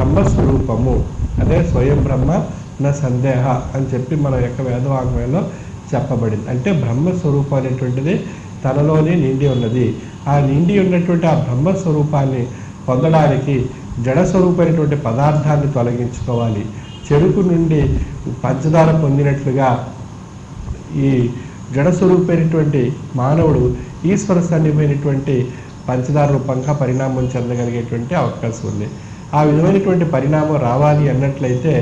బ్రహ్మస్వరూపము, అదే స్వయం బ్రహ్మ నా సందేహ అని చెప్పి మన యొక్క వేదవాంగ్మయంలో చెప్పబడింది. అంటే బ్రహ్మస్వరూపం అనేటువంటిది తనలోనే నిండి ఉన్నది. ఆ నిండి ఉన్నటువంటి ఆ బ్రహ్మస్వరూపాన్ని పొందడానికి జడస్వరూపమైనటువంటి పదార్థాన్ని తొలగించుకోవాలి. చెరుకు నుండి పంచదార పొందినట్లుగా ఈ జడస్వరూపమైనటువంటి మానవుడు ఈశ్వర సన్నిధమైనటువంటి పంచదార రూపంగా పరిణామం చెందగలిగేటువంటి అవకాశం ఉంది. ఆ విధమైనటువంటి పరిణామం రావాలి అన్నట్లయితే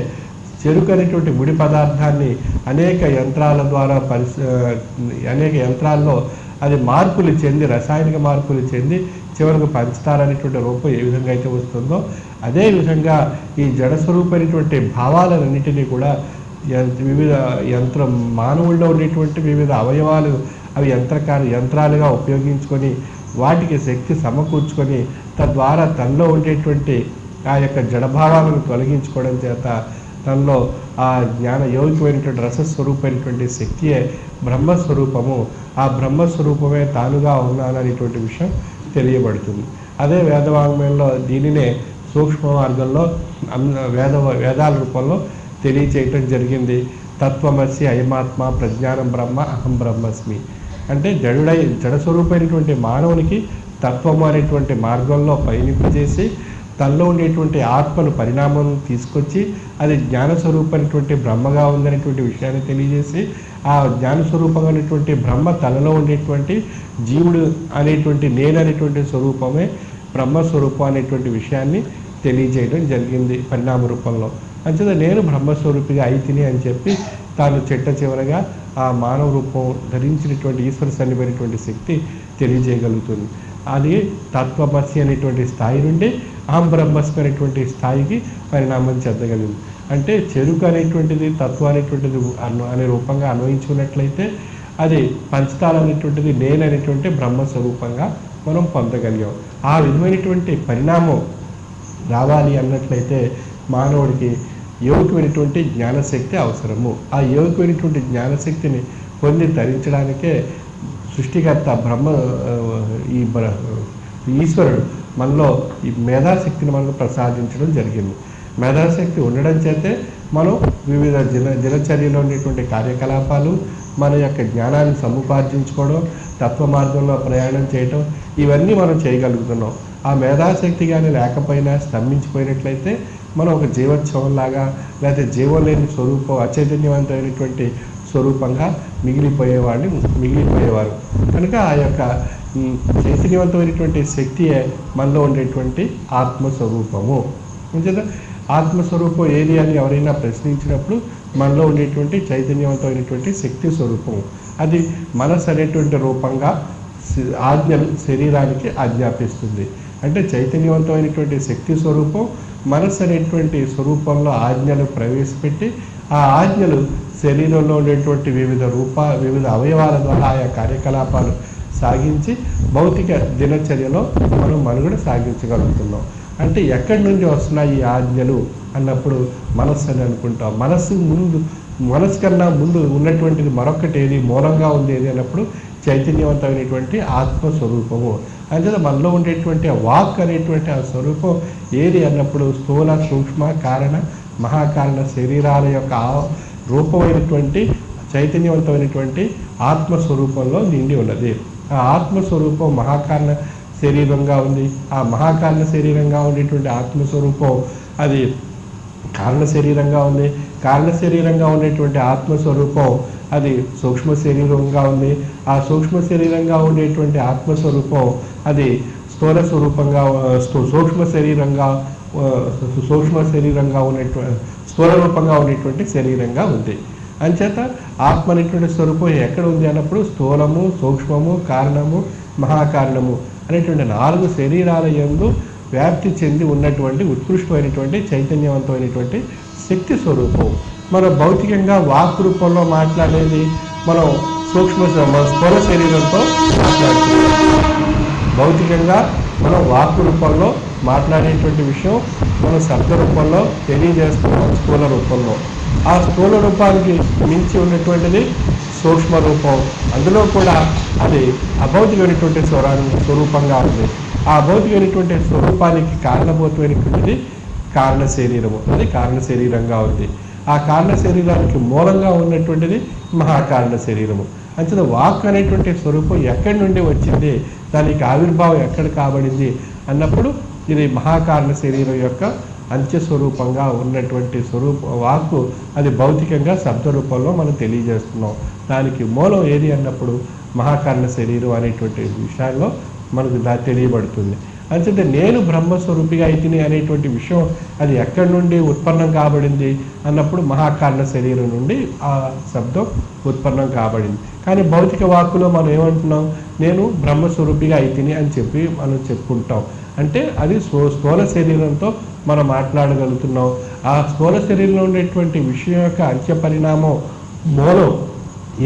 చెరుకు అనేటువంటి ముడి పదార్థాన్ని అనేక యంత్రాల ద్వారా అనేక యంత్రాల్లో అది మార్పులు చెంది, రసాయనిక మార్పులు చెంది చివరకు పంచదార అనేటువంటి రూపం ఏ విధంగా అయితే వస్తుందో అదేవిధంగా ఈ జడస్వరూపమైనటువంటి భావాలన్నింటినీ కూడా వివిధ మానవుల్లో ఉండేటువంటి వివిధ అవయవాలు అవి యంత్రాలుగా ఉపయోగించుకొని వాటికి శక్తి సమకూర్చుకొని తద్వారా తనలో ఉండేటువంటి ఆ యొక్క జడభావాలను తొలగించుకోవడం చేత తనలో ఆ జ్ఞాన యోగికమైనటువంటి రసస్వరూపమైనటువంటి శక్తియే బ్రహ్మస్వరూపము, ఆ బ్రహ్మస్వరూపమే తానుగా ఉన్నాననేటువంటి విషయం తెలియబడుతుంది. అదే వేదవాంగ్మయంలో దీనినే సూక్ష్మ మార్గంలో వేదాల రూపంలో తెలియచేయటం జరిగింది. తత్వమసి అయమాత్మ ప్రజ్ఞానం బ్రహ్మ అహం బ్రహ్మస్మి. అంటే జడస్వరూపమైనటువంటి మానవునికి తత్వము అనేటువంటి మార్గంలో పయనింపజేసి తనలో ఉండేటువంటి ఆత్మను పరిణామం తీసుకొచ్చి అది జ్ఞానస్వరూపమైనటువంటి బ్రహ్మగా ఉందనేటువంటి విషయాన్ని తెలియజేసి ఆ జ్ఞానస్వరూపంగా అనేటువంటి బ్రహ్మ తనలో ఉండేటువంటి జీవుడు అనేటువంటి నేను అనేటువంటి స్వరూపమే బ్రహ్మస్వరూపం అనేటువంటి విషయాన్ని తెలియజేయడం జరిగింది పరిణామ రూపంలో. అంచేత నేను బ్రహ్మస్వరూపిగా అయితిని అని చెప్పి తాను చివరగా ఆ మానవ రూపం ధరించినటువంటి ఈశ్వర సన్నిధమైనటువంటి శక్తి తెలియజేయగలుగుతుంది. అది తత్వమసి అనేటువంటి స్థాయి నుండి అహం బ్రహ్మస్మి అనేటువంటి స్థాయికి పరిణామం చెందగలిగింది. అంటే చెరుకు అనేటువంటిది తత్వం అనేటువంటిది అనే రూపంగా అన్వయించుకున్నట్లయితే అది పంచదార అనేటువంటిది నేను అనేటువంటి బ్రహ్మస్వరూపంగా మనం పొందగలిగాం. ఆ విధమైనటువంటి పరిణామం రావాలి అన్నట్లయితే మానవుడికి యోగికమైనటువంటి జ్ఞానశక్తి అవసరము. ఆ యోగికమైనటువంటి జ్ఞానశక్తిని పొంది ధరించడానికే సృష్టికర్త ఈశ్వరుడు మనలో ఈ మేధాశక్తిని మనకు ప్రసాదించడం జరిగింది. మేధాశక్తి ఉండడం చేతే మనం వివిధ దినచర్యలో ఉండేటువంటి కార్యకలాపాలు, మన యొక్క జ్ఞానాన్ని సముపార్జించుకోవడం, తత్వ మార్గంలో ప్రయాణం చేయటం ఇవన్నీ మనం చేయగలుగుతున్నాం. ఆ మేధాశక్తి కానీ లేకపోయినా స్తంభించిపోయినట్లయితే మనం ఒక జీవోత్సవంలాగా లేకపోతే జీవం లేని స్వరూపం అచైతన్యవంతమైనటువంటి స్వరూపంగా మిగిలిపోయేవారు. కనుక ఆ యొక్క చైతన్యవంతమైనటువంటి శక్తియే మనలో ఉండేటువంటి ఆత్మస్వరూపము. అంచేత ఆత్మస్వరూపం ఏది అని ఎవరైనా ప్రశ్నించినప్పుడు మనలో ఉండేటువంటి చైతన్యవంతమైనటువంటి శక్తి స్వరూపము అది మనసు అనేటువంటి రూపంగా ఆజ్ఞలు శరీరానికి ఆజ్ఞాపిస్తుంది. అంటే చైతన్యవంతమైనటువంటి శక్తి స్వరూపం మనసు అనేటువంటి స్వరూపంలో ఆజ్ఞలు ప్రవేశపెట్టి ఆ ఆజ్ఞలు శరీరంలో ఉండేటువంటి వివిధ అవయవాల ద్వారా ఆయా కార్యకలాపాలు సాగించి భౌతిక దినచర్యలో మనం మనుగడ సాగించగలుగుతున్నాం. అంటే ఎక్కడి నుంచి వస్తున్నాయి ఈ ఆజ్ఞలు అన్నప్పుడు మనస్సు అని అనుకుంటాం. మనస్సు కన్నా ముందు ఉన్నటువంటిది మరొకటి ఏది మూలంగా ఉంది ఏది అన్నప్పుడు చైతన్యవంతమైనటువంటి ఆత్మస్వరూపము. అంటే మనలో ఉండేటువంటి వాక్ అనేటువంటి ఆ స్వరూపం ఏది అన్నప్పుడు స్థూల సూక్ష్మ కారణ మహాకారణ శరీరాల యొక్క రూపమైనటువంటి చైతన్యవంతమైనటువంటి ఆత్మస్వరూపంలో నిండి ఉన్నది. ఆ ఆత్మస్వరూపం మహాకారణ శరీరంగా ఉంది. ఆ మహాకారణ శరీరంగా ఉండేటువంటి ఆత్మస్వరూపం అది కారణ శరీరంగా ఉంది. కారణ శరీరంగా ఉండేటువంటి ఆత్మస్వరూపం అది సూక్ష్మ శరీరంగా ఉంది. ఆ సూక్ష్మ శరీరంగా ఉండేటువంటి ఆత్మస్వరూపం అది స్థూల స్వరూపంగా సూక్ష్మ శరీరంగా స్థూల రూపంగా ఉండేటువంటి శరీరంగా ఉంది. అంచేత ఆత్మ అనేటువంటి స్వరూపం ఎక్కడ ఉంది అన్నప్పుడు స్థూలము సూక్ష్మము కారణము మహాకారణము అనేటువంటి 4 శరీరాల యందు వ్యాప్తి చెంది ఉన్నటువంటి ఉత్కృష్టమైనటువంటి చైతన్యవంతమైనటువంటి శక్తి స్వరూపం. మనం భౌతికంగా వాక్ రూపంలో మాట్లాడేది మనం స్థూల శరీరంతో మాట్లాడుతున్నాం. భౌతికంగా మనం వాక్ రూపంలో మాట్లాడేటువంటి విషయం మనం శబ్ద రూపంలో తెలియజేస్తున్నాం స్థూల రూపంలో. ఆ స్థూల రూపానికి మించి ఉన్నటువంటిది సూక్ష్మ రూపం. అందులో కూడా అది అభౌతికమైనటువంటి స్వరూపంగా ఉంది. ఆ అభౌతికమైనటువంటి స్వరూపానికి కారణభూతమైనటువంటిది కారణ శరీరము, అది కారణ శరీరంగా ఉంది. ఆ కారణ శరీరానికి మూలంగా ఉన్నటువంటిది మహాకారణ శరీరము. అంచేత వాక్ అనేటువంటి స్వరూపం ఎక్కడి నుండి వచ్చింది, దానికి ఆవిర్భావం ఎక్కడ కాబడింది అన్నప్పుడు ఇది మహాకారణ శరీరం యొక్క అంత్యస్వరూపంగా ఉన్నటువంటి వాక్కు అది భౌతికంగా శబ్ద రూపంలో మనం తెలియజేస్తున్నాం. దానికి మూలం ఏది అన్నప్పుడు మహాకారణ శరీరం అనేటువంటి విషయాల్లో మనకు తెలియబడుతుంది. అంచేత నేను బ్రహ్మస్వరూపిగా అయితిని అనేటువంటి విషయం అది ఎక్కడి నుండి ఉత్పన్నం కాబడింది అన్నప్పుడు మహాకారణ శరీరం నుండి ఆ శబ్దం ఉత్పన్నం కాబడింది. కానీ భౌతిక వాక్కులో మనం ఏమంటున్నాం, నేను బ్రహ్మస్వరూపిగా అయితిని అని చెప్పి మనం చెప్పుకుంటాం. అంటే అది స్థూల శరీరంతో మనం మాట్లాడగలుగుతున్నాం. ఆ స్థూల శరీరంలో ఉండేటువంటి విషయం యొక్క అంత్య పరిణామం మూలం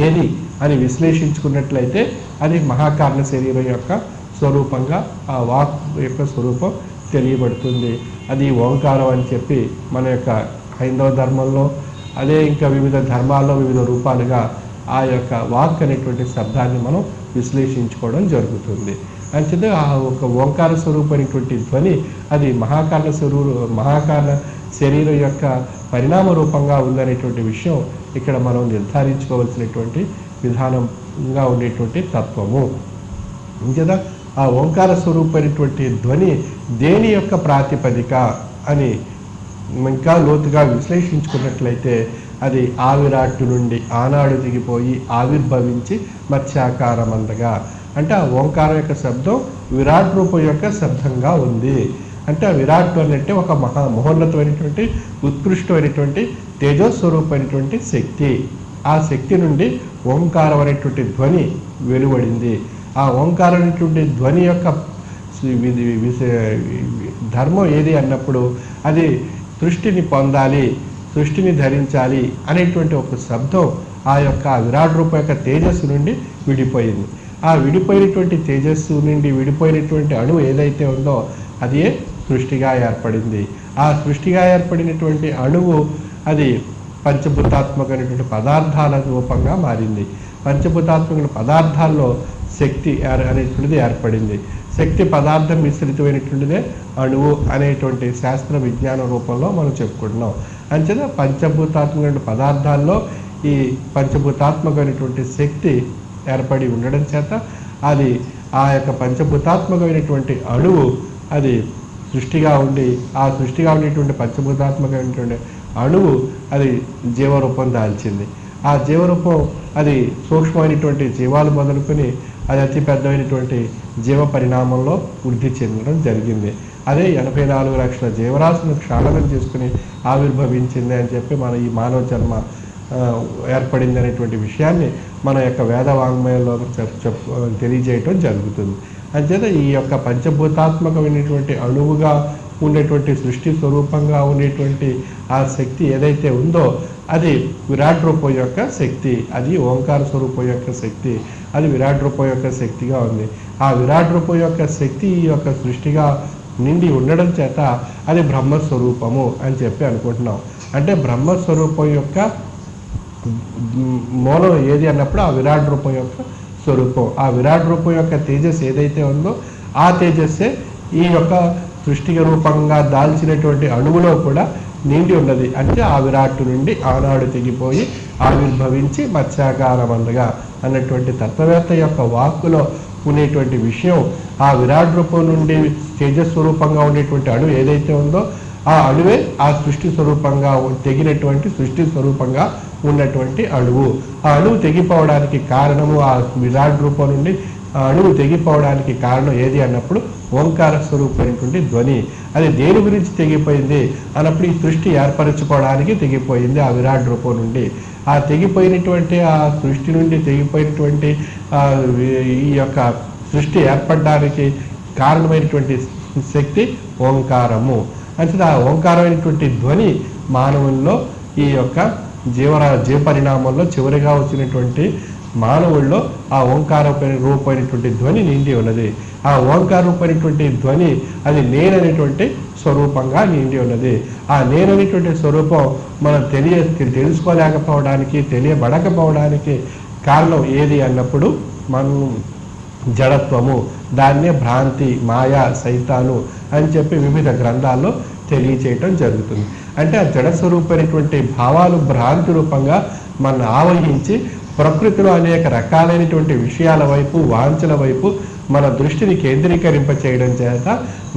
ఏది అని విశ్లేషించుకున్నట్లయితే అది మహాకారణ శరీరం యొక్క స్వరూపంగా ఆ వాక్ యొక్క స్వరూపం తెలియబడుతుంది. అది ఓంకారం అని చెప్పి మన యొక్క హైందవ ధర్మంలో, అదే ఇంకా వివిధ ధర్మాల్లో వివిధ రూపాలుగా ఆ యొక్క వాక్ అనేటువంటి శబ్దాన్ని మనం విశ్లేషించుకోవడం జరుగుతుంది. అంచేత ఆ ఒక ఓంకార స్వరూపమైనటువంటి ధ్వని అది మహాకారణ శరీరం యొక్క పరిణామ రూపంగా ఉందనేటువంటి విషయం ఇక్కడ మనం నిర్ధారించుకోవాల్సినటువంటి విధానంగా ఉండేటువంటి తత్వము. అంచేత ఆ ఓంకార స్వరూపమైనటువంటి ధ్వని దేని యొక్క ప్రాతిపదిక అని ఇంకా లోతుగా విశ్లేషించుకున్నట్లయితే అది ఆవిరాట్టు నుండి ఆనాడు దిగిపోయి ఆవిర్భవించి మత్స్యాకారమందగా, అంటే ఆ ఓంకారం యొక్క శబ్దం విరాట్ రూపం యొక్క శబ్దంగా ఉంది. అంటే ఆ విరాట్ అంటే ఒక మహోన్నతమైనటువంటి ఉత్కృష్టమైనటువంటి తేజస్వరూపమైనటువంటి శక్తి. ఆ శక్తి నుండి ఓంకారం అనేటువంటి ధ్వని వెలువడింది. ఆ ఓంకారం అనేటువంటి ధ్వని యొక్క ధర్మం ఏది అన్నప్పుడు అది సృష్టిని పొందాలి, సృష్టిని ధరించాలి అనేటువంటి ఒక శబ్దం ఆ యొక్క విరాట్ రూపం యొక్క తేజస్సు నుండి విడిపోయింది. ఆ విడిపోయినటువంటి తేజస్సు నుండి విడిపోయినటువంటి అణువు ఏదైతే ఉందో అదే సృష్టిగా ఏర్పడింది. ఆ సృష్టిగా ఏర్పడినటువంటి అణువు అది పంచభూతాత్మకమైనటువంటి పదార్థాల రూపంగా మారింది. పంచభూతాత్మక పదార్థాల్లో శక్తి అనేటువంటిది ఏర్పడింది. శక్తి పదార్థం మిశ్రితమైనటువంటిదే అణువు అనేటువంటి శాస్త్ర విజ్ఞాన రూపంలో మనం చెప్పుకుంటున్నాం. అంచేత పంచభూతాత్మక పదార్థాల్లో ఈ పంచభూతాత్మకమైనటువంటి శక్తి ఏర్పడి ఉండడం చేత అది ఆ యొక్క పంచభూతాత్మకమైనటువంటి అణువు అది సృష్టిగా ఉండి, ఆ సృష్టిగా ఉండేటువంటి పంచభూతాత్మకమైనటువంటి అణువు అది జీవరూపం దాల్చింది. ఆ జీవరూపం అది సూక్ష్మమైనటువంటి జీవాలు మొదలుకొని అది అతి పెద్దమైనటువంటి జీవ పరిణామంలో వృద్ధి చెందడం జరిగింది. అదే 84 లక్షల జీవరాశులను క్షాళనం చేసుకుని ఆవిర్భవించింది అని చెప్పి మన ఈ మానవ జన్మ ఏర్పడింది అనేటువంటి విషయాన్ని మన యొక్క వేద వాంగ్మయంలో తెలియజేయటం జరుగుతుంది. అంచేత ఈ యొక్క పంచభూతాత్మకమైనటువంటి అణువుగా ఉండేటువంటి సృష్టి స్వరూపంగా ఉండేటువంటి ఆ శక్తి ఏదైతే ఉందో అది విరాట్ రూపం యొక్క శక్తి, అది ఓంకార స్వరూపం యొక్క శక్తి, అది విరాట్ రూపం యొక్క శక్తిగా ఉంది. ఆ విరాట్ రూపం యొక్క శక్తి ఈ యొక్క సృష్టిగా నిండి ఉండడం చేత అది బ్రహ్మస్వరూపము అని చెప్పి అనుకుంటున్నాం. అంటే బ్రహ్మస్వరూపం యొక్క మూలం ఏది అన్నప్పుడు ఆ విరాట్ రూపం యొక్క స్వరూపం. ఆ విరాట్ రూపం యొక్క తేజస్సు ఏదైతే ఉందో ఆ తేజస్సే ఈ యొక్క సృష్టి రూపంగా దాల్చినటువంటి అణువులో కూడా నిండి ఉన్నది. అంటే ఆ విరాట్టు నుండి ఆనాడు తెగిపోయి ఆవిర్భవించి మత్స్యాకారమందగా అన్నటువంటి తత్వవేత్త యొక్క వాక్కులో ఉండేటువంటి విషయం ఆ విరాట్ రూపం నుండి తేజస్వరూపంగా ఉండేటువంటి అణువు ఏదైతే ఉందో ఆ అణువే ఆ సృష్టి స్వరూపంగా తెగినటువంటి సృష్టి స్వరూపంగా ఉన్నటువంటి అణువు. ఆ అణువు తెగిపోవడానికి కారణము ఆ విరాట్ రూపం నుండి ఆ అణువు తెగిపోవడానికి కారణం ఏది అన్నప్పుడు ఓంకార స్వరూపమైనటువంటి ధ్వని. అది దేని గురించి తెగిపోయింది అన్నప్పుడు ఈ సృష్టి ఏర్పరచుకోవడానికి తెగిపోయింది ఆ విరాట్ రూపం నుండి. ఆ తెగిపోయినటువంటి ఆ సృష్టి నుండి తెగిపోయినటువంటి ఈ యొక్క సృష్టి ఏర్పడడానికి కారణమైనటువంటి శక్తి ఓంకారము. అంటే ఆ ఓంకారమైనటువంటి ధ్వని మానవుల్లో ఈ యొక్క జీవ పరిణామంలో చివరిగా వచ్చినటువంటి మానవుల్లో ఆ ఓంకార రూపమైనటువంటి ధ్వని నిండి ఉన్నది. ఆ ఓంకార రూపమైనటువంటి ధ్వని అది నేననేటువంటి స్వరూపంగా నిండి ఉన్నది. ఆ నేననేటువంటి స్వరూపం మనం తెలుసుకోలేకపోవడానికి తెలియబడకపోవడానికి కారణం ఏది అన్నప్పుడు మనం జడత్వము, దాన్నే భ్రాంతి, మాయా, సైతాను అని చెప్పి వివిధ గ్రంథాల్లో తెలియచేయటం జరుగుతుంది. అంటే ఆ జడ స్వరూపమైనటువంటి భావాలు భ్రాంతి రూపంగా మన ఆవహించి ప్రకృతిలో అనేక రకాలైనటువంటి విషయాల వైపు, వాంఛల వైపు మన దృష్టిని కేంద్రీకరింప చేయడం చేత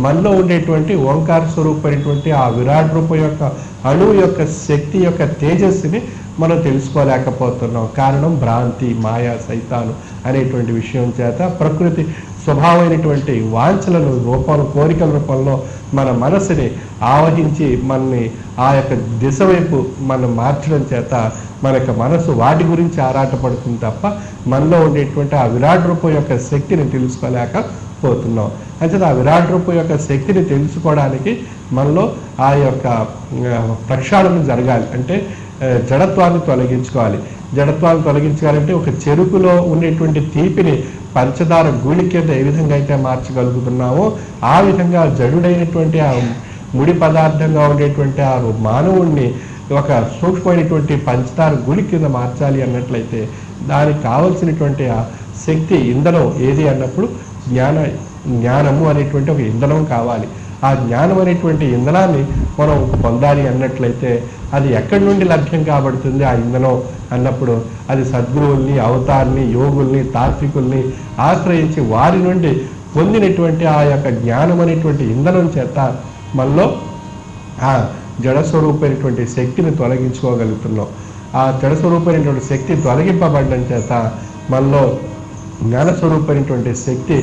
మనలో ఉండేటువంటి ఓంకార స్వరూపమైనటువంటి ఆ విరాట్ రూపం యొక్క అణువు యొక్క శక్తి యొక్క తేజస్సుని మనం తెలుసుకోలేకపోతున్నాం. కారణం భ్రాంతి, మాయా, సైతాను అనేటువంటి విషయం చేత ప్రకృతి స్వభావమైనటువంటి వాంఛలను కోరికల రూపంలో మన మనసుని ఆవహించి మనని ఆ యొక్క దిశ వైపు మనం మార్చడం చేత మన యొక్క మనసు వాటి గురించి ఆరాటపడుతుంది తప్ప మనలో ఉండేటువంటి ఆ విరాట్ రూపం యొక్క శక్తిని తెలుసుకోలేకపోతున్నాం. అయితే ఆ విరాట్ రూపం యొక్క శక్తిని తెలుసుకోవడానికి మనలో ఆ యొక్క ప్రక్షాళన జరగాలి. అంటే జడత్వాన్ని తొలగించుకోవాలి. జడత్వాన్ని తొలగించాలంటే ఒక చెరుకులో ఉండేటువంటి తీపిని పంచదార గూళి కింద ఏ విధంగా అయితే మార్చగలుగుతున్నామో ఆ విధంగా జడుడైనటువంటి ఆ ముడి పదార్థంగా ఉండేటువంటి ఆ మానవుణ్ణి ఒక సూక్ష్మమైనటువంటి పంచదార గుళి కింద మార్చాలి అన్నట్లయితే దానికి కావలసినటువంటి ఆ శక్తి ఇంధనం ఏది అన్నప్పుడు జ్ఞానము అనేటువంటి ఒక ఇంధనం కావాలి. ఆ జ్ఞానం అనేటువంటి ఇంధనాన్ని మనం పొందాలి అన్నట్లయితే అది ఎక్కడి నుండి లభ్యం కాబడుతుంది ఆ ఇంధనం అన్నప్పుడు అది సద్గురువుల్ని, అవతార్ని, యోగుల్ని, తాత్వికుల్ని ఆశ్రయించి వారి నుండి పొందినటువంటి ఆ యొక్క జ్ఞానం అనేటువంటి ఇంధనం చేత మనలో ఆ జడస్వరూపమైనటువంటి శక్తిని తొలగించుకోగలుగుతున్నాం. ఆ జడస్వరూపమైనటువంటి శక్తి తొలగింపబడడం చేత మనలో జ్ఞానస్వరూపమైనటువంటి శక్తి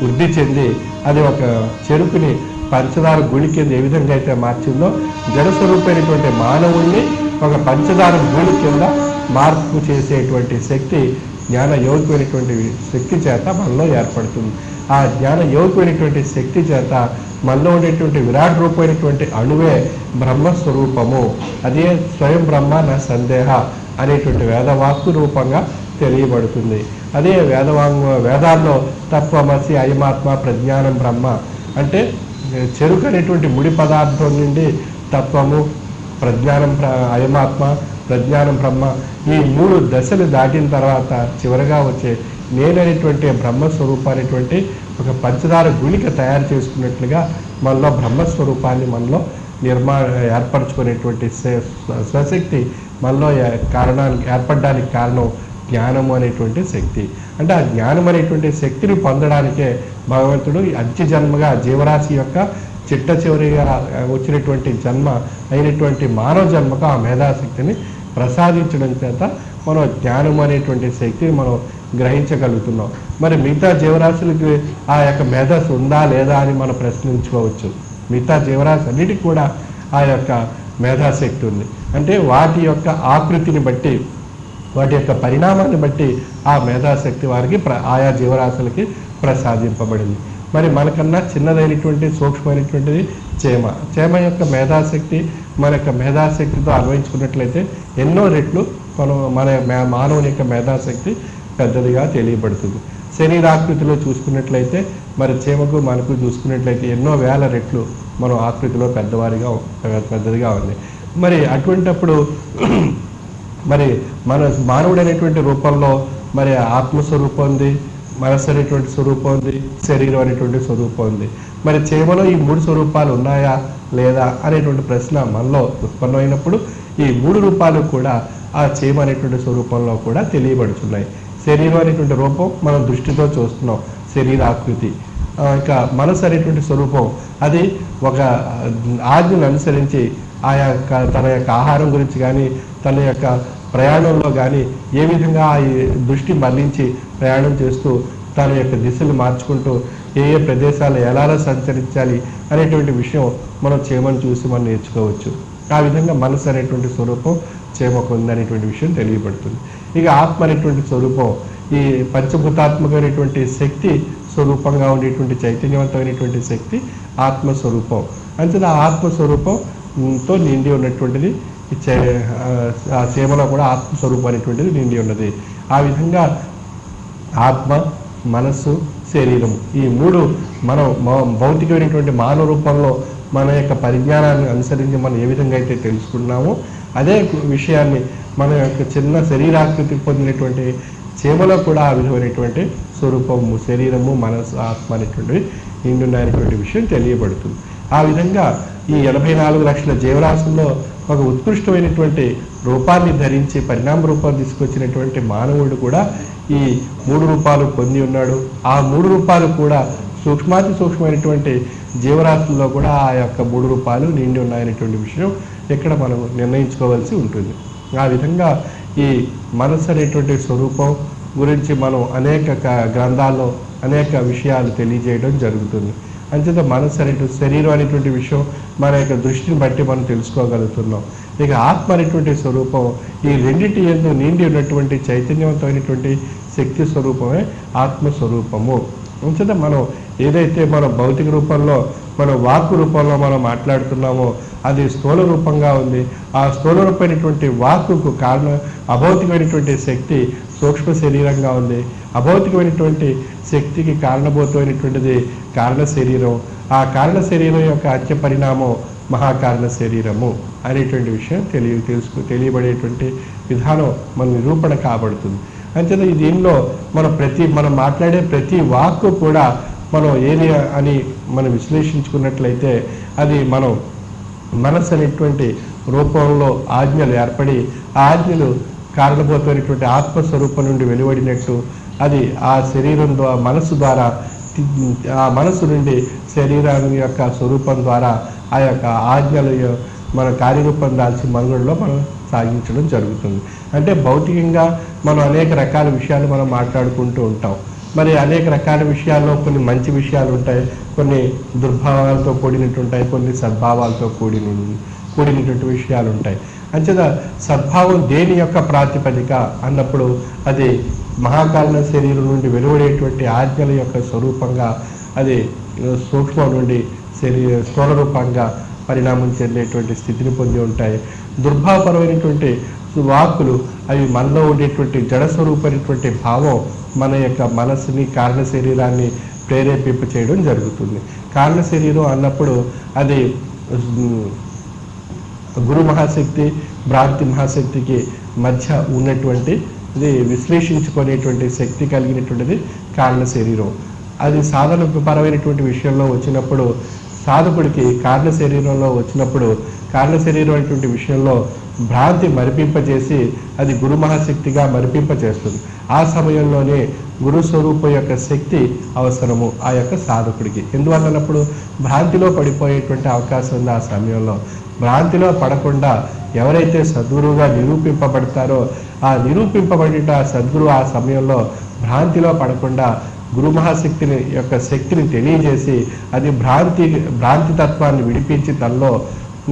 వృద్ధి చెంది అది ఒక చెరుకుని పంచదార గుళి కింద ఏ విధంగా అయితే మార్చిందో జడస్వరూపమైనటువంటి మానవుణ్ణి ఒక పంచదార గుళి కింద మార్పు చేసేటువంటి శక్తి జ్ఞాన యోగికమైనటువంటి శక్తి చేత మనలో ఏర్పడుతుంది. ఆ జ్ఞాన యోగికమైనటువంటి శక్తి చేత మనలో ఉండేటువంటి విరాట్ రూపమైనటువంటి అణువే బ్రహ్మస్వరూపము. అదే స్వయం బ్రహ్మ నా సందేహ అనేటువంటి వేదవాక్కు రూపంగా తెలియబడుతుంది. అదే వేదాల్లో తత్వమసి, అయమాత్మ, ప్రజ్ఞానం బ్రహ్మ అంటే చెరుకు అనేటువంటి ముడి పదార్థం నుండి తత్వము, ప్రజ్ఞానం, అయమాత్మ, ప్రజ్ఞానం బ్రహ్మ ఈ 3 దశలు దాటిన తర్వాత చివరగా వచ్చే నేననేటువంటి బ్రహ్మస్వరూపానేటువంటి ఒక పంచదార గుళిక తయారు చేసుకున్నట్లుగా మనలో బ్రహ్మస్వరూపాన్ని మనలో ఏర్పరచుకునేటువంటి స్వశక్తి మనలో ఏర్పడడానికి కారణం జ్ఞానము అనేటువంటి శక్తి. అంటే ఆ జ్ఞానం అనేటువంటి శక్తిని పొందడానికే భగవంతుడు అంత్య జన్మగా జీవరాశి యొక్క చిట్ట చివరిగా వచ్చినటువంటి జన్మ అయినటువంటి మానవ జన్మకు ఆ మేధాశక్తిని ప్రసాదించడం చేత మనం జ్ఞానం అనేటువంటి శక్తిని మనం గ్రహించగలుగుతున్నాం. మరి మిగతా జీవరాశులకి ఆ యొక్క మేధస్సు ఉందా లేదా అని మనం ప్రశ్నించుకోవచ్చు. మిగతా జీవరాశి అన్నిటికీ కూడా ఆ యొక్క మేధాశక్తి ఉంది. అంటే వాటి యొక్క ఆకృతిని బట్టి, వాటి యొక్క పరిణామాన్ని బట్టి ఆ మేధాశక్తి వారికి ఆయా జీవరాశులకి ప్రసాదింపబడింది. మరి మనకన్నా చిన్నదైనటువంటి సూక్ష్మమైనటువంటిది చేమ యొక్క మేధాశక్తి మన యొక్క మేధాశక్తితో అన్వయించుకున్నట్లయితే ఎన్నో రెట్లు మన మానవుని యొక్క మేధాశక్తి పెద్దదిగా తెలియబడుతుంది. శరీరాకృతిలో చూసుకున్నట్లయితే మరి చేమకు మనకు చూసుకున్నట్లయితే ఎన్నో వేల రెట్లు మనం ఆకృతిలో పెద్దదిగా ఉంది. మరి అటువంటప్పుడు మరి మన మానవుడు అనేటువంటి రూపంలో మరి ఆత్మస్వరూపం ఉంది, మనస్సు అనేటువంటి స్వరూపం ఉంది, శరీరం అనేటువంటి స్వరూపం ఉంది. మరి చేమలో ఈ 3 స్వరూపాలు ఉన్నాయా లేదా అనేటువంటి ప్రశ్న మనలో ఉత్పన్నమైనప్పుడు ఈ 3 రూపాలు కూడా ఆ చేమ అనేటువంటి స్వరూపంలో కూడా తెలియబడుతున్నాయి. శరీరం అనేటువంటి రూపం మనం దృష్టితో చూస్తున్నాం, శరీరాకృతి. ఇంకా మనసు అనేటువంటి స్వరూపం అది ఒక ఆజ్ఞను అనుసరించి ఆయా తన యొక్క ఆహారం గురించి కానీ తన యొక్క ప్రయాణంలో కానీ ఏ విధంగా ఈ దృష్టి మళ్లించి ప్రయాణం చేస్తూ తన యొక్క దిశలు మార్చుకుంటూ ఏ ప్రదేశాలు ఎలా సంచరించాలి అనేటువంటి విషయం మనం చేమను చూసి మనం నేర్చుకోవచ్చు. ఆ విధంగా మనసు అనేటువంటి స్వరూపం చేమకు ఉందనేటువంటి విషయం తెలియబడుతుంది. ఇక ఆత్మ అనేటువంటి స్వరూపం ఈ పంచభూతాత్మకమైనటువంటి శక్తి స్వరూపంగా ఉండేటువంటి చైతన్యవంతమైనటువంటి శక్తి ఆత్మస్వరూపం. అంతే ఆ ఆత్మస్వరూపంతో నిండి ఉన్నటువంటిది ఆ చేమలో కూడా ఆత్మస్వరూపం అనేటువంటిది నిండి ఉన్నది. ఆ విధంగా ఆత్మ, మనస్సు, శరీరం ఈ 3 మనం భౌతికమైనటువంటి మానవ రూపంలో మన యొక్క పరిజ్ఞానాన్ని అనుసరించి మనం ఏ విధంగా అయితే తెలుసుకున్నామో అదే విషయాన్ని మన యొక్క చిన్న శరీరాకృతి పొందినటువంటి చేమలో కూడా ఆ విధమైనటువంటి స్వరూపము, శరీరము, మనస్సు, ఆత్మ అనేటువంటివి నిండున్నాయనేటువంటి విషయం తెలియబడుతుంది. ఆ విధంగా ఈ 84 లక్షల జీవరాశుల్లో ఒక ఉత్కృష్టమైనటువంటి రూపాన్ని ధరించి పరిణామ రూపాన్ని తీసుకొచ్చినటువంటి మానవుడు కూడా ఈ 3 రూపాలు పొంది ఉన్నాడు. ఆ 3 రూపాలు కూడా సూక్ష్మాతి సూక్ష్మమైనటువంటి జీవరాశుల్లో కూడా ఆ యొక్క 3 రూపాలు నిండి ఉన్నాయనేటువంటి విషయం ఇక్కడ మనం నిర్ణయించుకోవాల్సి ఉంటుంది. ఆ విధంగా ఈ మనస్సు అనేటువంటి స్వరూపం గురించి మనం అనేక గ్రంథాల్లో అనేక విషయాలు తెలియజేయడం జరుగుతుంది. అంచేత మనస్సు అనేటువంటి శరీరం అనేటువంటి విషయం మన యొక్క దృష్టిని బట్టి మనం తెలుసుకోగలుగుతున్నాం. ఇక ఆత్మ అనేటువంటి స్వరూపం ఈ రెండింటి యందు నిండి ఉన్నటువంటి చైతన్యవంతమైనటువంటి శక్తి స్వరూపమే ఆత్మస్వరూపము. అంచేత మనం ఏదైతే మన భౌతిక రూపంలో మన వాక్కు రూపంలో మనం మాట్లాడుతున్నామో అది స్థూల రూపంగా ఉంది. ఆ స్థూల రూపమైనటువంటి వాక్కుకు కారణం అభౌతికమైనటువంటి శక్తి సూక్ష్మ శరీరంగా ఉంది. అభౌతికమైనటువంటి శక్తికి కారణభూతమైనటువంటిది కారణ శరీరం. ఆ కారణ శరీరం యొక్క అంత్య పరిణామం మహాకారణ శరీరము అనేటువంటి విషయం తెలియబడేటువంటి విధానం మన నిరూపణ కాబడుతుంది. అంచేత దీనిలో మనం మాట్లాడే ప్రతి వాక్కు కూడా మనం ఏది అని మనం విశ్లేషించుకున్నట్లయితే అది మనం మనస్సు అనేటువంటి రూపంలో ఆజ్ఞలు ఏర్పడి ఆ ఆజ్ఞలు కారణభూతమైనటువంటి ఆత్మస్వరూపం నుండి వెలువడినట్టు అది ఆ శరీరం ద్వారా మనస్సు ద్వారా ఆ మనస్సు నుండి శరీరాన్ని యొక్క స్వరూపం ద్వారా ఆ యొక్క ఆజ్ఞలు మన కార్యరూపం దాల్చి మనుగడలో మనం సాగించడం జరుగుతుంది. అంటే భౌతికంగా మనం అనేక రకాల విషయాలు మనం మాట్లాడుకుంటూ ఉంటాం. మరి అనేక రకాల విషయాల్లో కొన్ని మంచి విషయాలు ఉంటాయి, కొన్ని దుర్భావాలతో కూడినట్టుంటాయి, కొన్ని సద్భావాలతో కూడినటువంటి విషయాలు ఉంటాయి. అంచేత సద్భావం దేని యొక్క ప్రాతిపదిక అన్నప్పుడు అది మహాకారణ శరీరం నుండి వెలువడేటువంటి ఆజ్ఞల యొక్క స్వరూపంగా అది సూక్ష్మం నుండి స్థూల రూపంగా పరిణామం చెందేటువంటి స్థితిని పొంది ఉంటాయి. దుర్భావపరమైనటువంటి వాక్కులు అవి మనలో ఉండేటువంటి జడస్వరూపమైనటువంటి భావం మన యొక్క మనస్సుని కారణ శరీరాన్ని ప్రేరేపింప చేయడం జరుగుతుంది. కారణ శరీరం అన్నప్పుడు అది గురు మహాశక్తి భ్రాంతి మహాశక్తికి మధ్య ఉన్నటువంటి ఇది విశ్లేషించుకునేటువంటి శక్తి కలిగినటువంటిది కారణ శరీరం. అది సాధనపరమైనటువంటి విషయంలో వచ్చినప్పుడు సాధకుడికి కారణ శరీరంలో వచ్చినప్పుడు కారణ శరీరం అనేటువంటి విషయంలో భ్రాంతి మరిపింపజేసి అది గురు మహాశక్తిగా మరిపింపజేస్తుంది. ఆ సమయంలోనే గురు స్వరూపం యొక్క శక్తి అవసరము ఆ యొక్క సాధకుడికి. ఎందువల్లనప్పుడు భ్రాంతిలో పడిపోయేటువంటి అవకాశం ఉంది. ఆ సమయంలో భ్రాంతిలో పడకుండా ఎవరైతే సద్గురువుగా నిరూపింపబడతారో ఆ నిరూపింపబడిన సద్గురు ఆ సమయంలో భ్రాంతిలో పడకుండా గురు మహాశక్తిని యొక్క శక్తిని తెలియజేసి అది భ్రాంతి తత్వాన్ని విడిపించి తనలో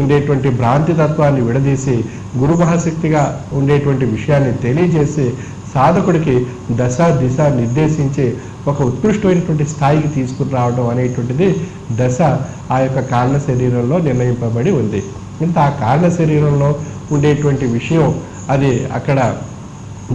ఉండేటువంటి భ్రాంతి తత్వాన్ని విడదీసి గురు మహాశక్తిగా ఉండేటువంటి విషయాన్ని తెలియజేసి సాధకుడికి దశ దిశ నిర్దేశించి ఒక ఉత్కృష్టమైనటువంటి స్థాయికి తీసుకుని రావడం అనేటువంటిది దశ ఆ యొక్క కారణ శరీరంలో నిర్ణయింపబడి ఉంది. ఇంత ఆ కారణ శరీరంలో ఉండేటువంటి విషయం అది అక్కడ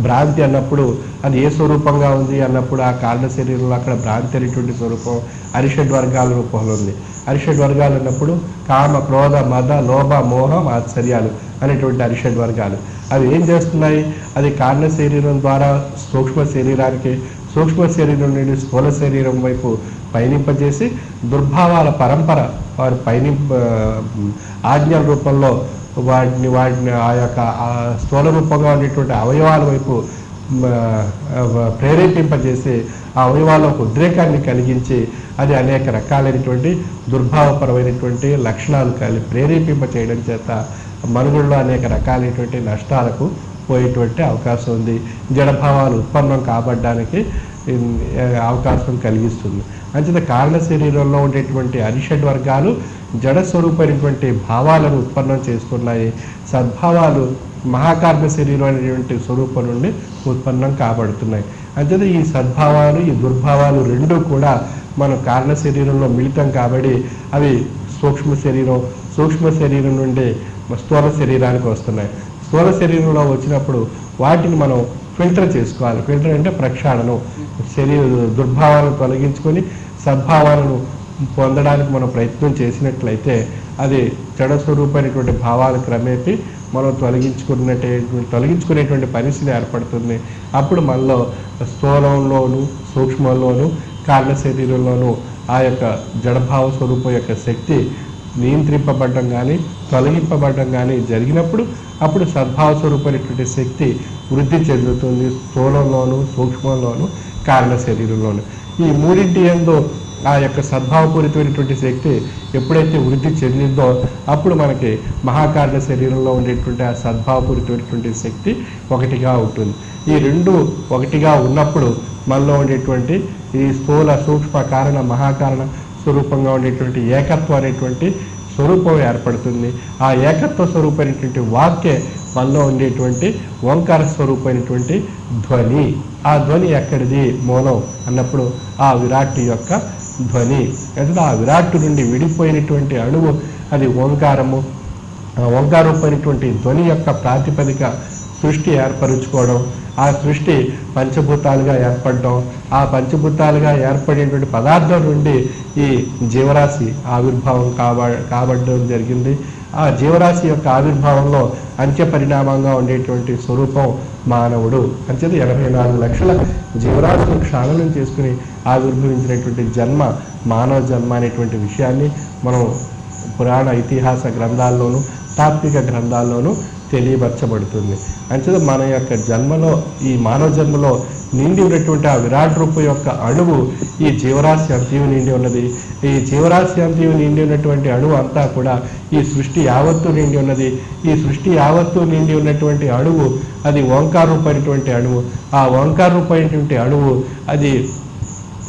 భ్రాంతి అన్నప్పుడు అది ఏ స్వరూపంగా ఉంది అన్నప్పుడు ఆ కారణ శరీరంలో అక్కడ భ్రాంతి అనేటువంటి స్వరూపం అరిషడ్ వర్గాల రూపంలో ఉంది. అరిషడ్ వర్గాలు అన్నప్పుడు కామ క్రోధ మద లోభ మోహం ఆశ్చర్యాలు అనేటువంటి అరిషడ్ వర్గాలు అవి ఏం చేస్తున్నాయి? అది కారణ శరీరం ద్వారా సూక్ష్మ శరీరానికి, సూక్ష్మ శరీరం నుండి స్థూల శరీరం వైపు పయనింపజేసి దుర్భావాల పరంపర వారి ఆజ్ఞల రూపంలో వాటిని ఆ యొక్క స్థూల రూపంగా ఉండేటువంటి అవయవాల వైపు ప్రేరేపింపజేసి ఆ అవయవాలకు ఉద్రేకాన్ని కలిగించి అది అనేక రకాలైనటువంటి దుర్భావపరమైనటువంటి లక్షణాలు ప్రేరేపింప చేయడం చేత మనుగడలో అనేక రకాలైనటువంటి నష్టాలకు పోయేటువంటి అవకాశం ఉంది. జడభావాలు ఉత్పన్నం కాబడడానికి అవకాశం కలిగిస్తుంది. అంచేత కారణ శరీరంలో ఉండేటువంటి అరిషడ్ వర్గాలు జడ స్వరూపమైనటువంటి భావాలను ఉత్పన్నం చేస్తున్నాయి. సద్భావాలు మహాకారణ శరీరం అనేటువంటి స్వరూపం నుండి ఉత్పన్నం కాబడుతున్నాయి. అంచేత ఈ సద్భావాలు ఈ దుర్భావాలు రెండూ కూడా మన కారణ శరీరంలో మిళితం కాబట్టి అవి సూక్ష్మ శరీరం నుండి స్థూల శరీరానికి వస్తున్నాయి. స్థూల శరీరంలో వచ్చినప్పుడు వాటిని మనం ఫిల్టర్ చేసుకోవాలి. ఫిల్టర్ అంటే ప్రక్షాళనం. దుర్భావాలను తొలగించుకొని సద్భావాలను పొందడానికి మనం ప్రయత్నం చేసినట్లయితే అది జడ స్వరూపమైనటువంటి భావాలు క్రమేపీ మనం తొలగించుకునేటువంటి పరిస్థితి ఏర్పడుతుంది. అప్పుడు మనలో స్థూలంలోను సూక్ష్మంలోను కారణ శరీరంలోనూ ఆ యొక్క జడభావ స్వరూపం యొక్క శక్తి నియంత్రింపబడడం కానీ తొలగింపబడడం కానీ జరిగినప్పుడు అప్పుడు సద్భావ స్వరూపమైనటువంటి శక్తి వృద్ధి చెందుతుంది, స్థూలంలోను, సూక్ష్మంలోను, కారణ శరీరంలోను. ఈ మూడింటి యందు ఆ యొక్క సద్భావపూరితమైనటువంటి శక్తి ఎప్పుడైతే వృద్ధి చెందిందో అప్పుడు మనకి మహాకారణ శరీరంలో ఉండేటువంటి ఆ సద్భావపూరితమైనటువంటి శక్తి ఒకటిగా ఉంటుంది. ఈ రెండు ఒకటిగా ఉన్నప్పుడు మనలో ఉండేటువంటి ఈ స్థూల, సూక్ష్మ, కారణ, మహాకారణ స్వరూపంగా ఉండేటువంటి ఏకత్వం అనేటువంటి స్వరూపం ఏర్పడుతుంది. ఆ ఏకత్వ స్వరూపమైనటువంటి వాక్యే మనలో ఉండేటువంటి ఓంకార స్వరూపమైనటువంటి ధ్వని. ఆ ధ్వని ఎక్కడిది? మూలం అన్నప్పుడు ఆ విరాట్ యొక్క ధ్వని. అంటే ఆ విరాట్ నుండి విడిపోయినటువంటి అణువు అది ఓంకారము. ఆ ఓంకారూపమైనటువంటి ధ్వని యొక్క ప్రాతిపదిక సృష్టి ఏర్పరుచుకోవడం, ఆ సృష్టి పంచభూతాలుగా ఏర్పడడం, ఆ పంచభూతాలుగా ఏర్పడినటువంటి పదార్థం నుండి ఈ జీవరాశి ఆవిర్భావం కాబడడం జరిగింది. ఆ జీవరాశి యొక్క ఆవిర్భావంలో అంత్య పరిణామంగా ఉండేటువంటి స్వరూపం మానవుడు. అంచేత 84 లక్షల జీవరాశులను క్షాళనం చేసుకుని ఆవిర్భవించినటువంటి జన్మ మానవ జన్మ అనేటువంటి విషయాన్ని మనం పురాణ ఇతిహాస గ్రంథాల్లోనూ తాత్విక గ్రంథాల్లోనూ తెలియపరచబడుతుంది. అంచేత మన యొక్క జన్మలో, ఈ మానవ జన్మలో నిండి ఉన్నటువంటి ఆ విరాట్ రూపం యొక్క అణువు ఈ జీవరాశి అంతయు నిండి ఉన్నది. ఈ జీవరాశి అంతయు నిండి ఉన్నటువంటి అణువు అంతా కూడా ఈ సృష్టి యావత్తు నిండి ఉన్నది. ఈ సృష్టి యావత్తు నిండి ఉన్నటువంటి అణువు అది ఓంకార రూపమైనటువంటి అణువు. ఆ ఓంకార రూపమైనటువంటి అణువు అది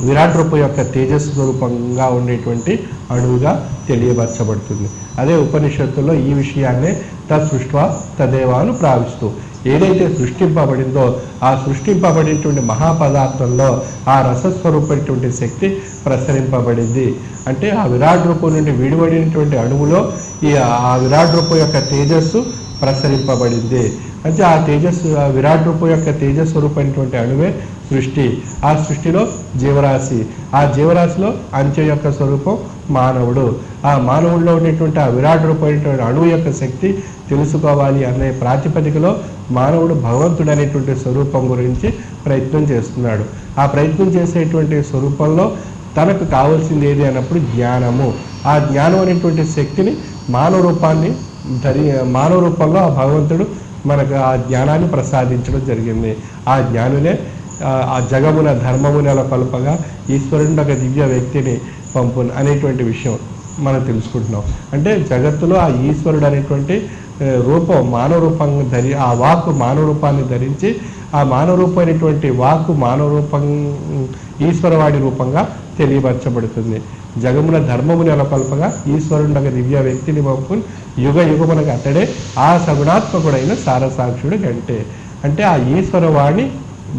విరాట్ రూపం యొక్క తేజస్సు స్వరూపంగా ఉండేటువంటి అణువుగా తెలియపరచబడుతుంది. అదే ఉపనిషత్తుల్లో ఈ విషయాన్నే తత్సృష్ట్వా తదేవాను ప్రావిస్తూ, ఏదైతే సృష్టింపబడిందో ఆ సృష్టింపబడినటువంటి మహాపదార్థంలో ఆ రసస్వరూపమైనటువంటి శక్తి ప్రసరింపబడింది. అంటే ఆ విరాట్ రూపం నుండి విడిపడినటువంటి అణువులో ఆ విరాట్ రూపం యొక్క తేజస్సు ప్రసరింపబడింది. అంటే ఆ తేజస్సు, ఆ విరాట్ రూపం యొక్క తేజస్వరూపమైనటువంటి అణువే సృష్టి. ఆ సృష్టిలో జీవరాశి, ఆ జీవరాశిలో అంత్య యొక్క స్వరూపం మానవుడు. ఆ మానవుడిలో ఉండేటువంటి ఆ విరాట్ రూపమైనటువంటి అణువు యొక్క శక్తి తెలుసుకోవాలి అనే ప్రాతిపదికలో మానవుడు భగవంతుడు అనేటువంటి స్వరూపం గురించి ప్రయత్నం చేస్తున్నాడు. ఆ ప్రయత్నం చేసేటువంటి స్వరూపంలో తనకు కావాల్సింది ఏది అన్నప్పుడు జ్ఞానము. ఆ జ్ఞానం అనేటువంటి శక్తిని మానవ రూపంలో ఆ భగవంతుడు మనకు ఆ జ్ఞానాన్ని ప్రసాదించడం జరిగింది. ఆ జ్ఞానులే ఆ జగమున ధర్మము నెలకొల్పగా ఈశ్వరుడు ఒక దివ్య వ్యక్తిని పంపును అనేటువంటి విషయం మనం తెలుసుకుంటున్నాం. అంటే జగత్తులో ఆ ఈశ్వరుడు అనేటువంటి రూపం మానవ రూపంగా ఆ వాక్కు మానవ రూపాన్ని ధరించి, ఆ మానవ రూపమైనటువంటి వాక్కు మానవ రూపం ఈశ్వరవాడి రూపంగా తెలియపరచబడుతుంది. జగమున ధర్మము నెలకొల్పగా ఈశ్వరుడు ఒక దివ్య వ్యక్తిని పంపును యుగ యుగమునకు అతడే ఆ సగుణాత్మకుడైన సారసాక్షుడు గంటే. అంటే ఆ ఈశ్వరవాణి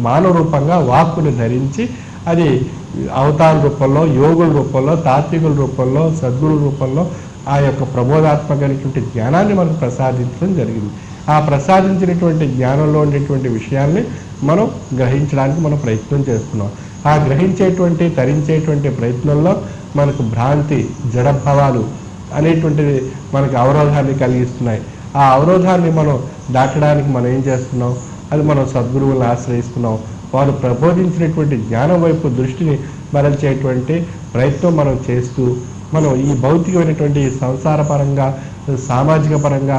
మానవ రూపంగా వాక్కును ధరించి అది అవతార రూపంలో, యోగుల రూపంలో, తాత్వికుల రూపంలో, సద్గురు రూపంలో ఆ యొక్క ప్రబోధాత్మకమైనటువంటి జ్ఞానాన్ని మనకు ప్రసాదించడం జరిగింది. ఆ ప్రసాదించినటువంటి జ్ఞానంలో ఉండేటువంటి విషయాన్ని మనం గ్రహించడానికి మనం ప్రయత్నం చేస్తున్నాం. ఆ గ్రహించేటువంటి, తరించేటువంటి ప్రయత్నంలో మనకు భ్రాంతి, జడభావాలు అనేటువంటిది మనకు అవరోధాన్ని కలిగిస్తున్నాయి. ఆ అవరోధాన్ని మనం దాటడానికి మనం ఏం చేస్తున్నాం? అది మనం సద్గురువులను ఆశ్రయిస్తున్నాం. వారు ప్రబోధించినటువంటి జ్ఞానం వైపు దృష్టిని మరల్చేటువంటి ప్రయత్నం మనం చేస్తూ, మనం ఈ భౌతికమైనటువంటి సంసారపరంగా, సామాజిక పరంగా,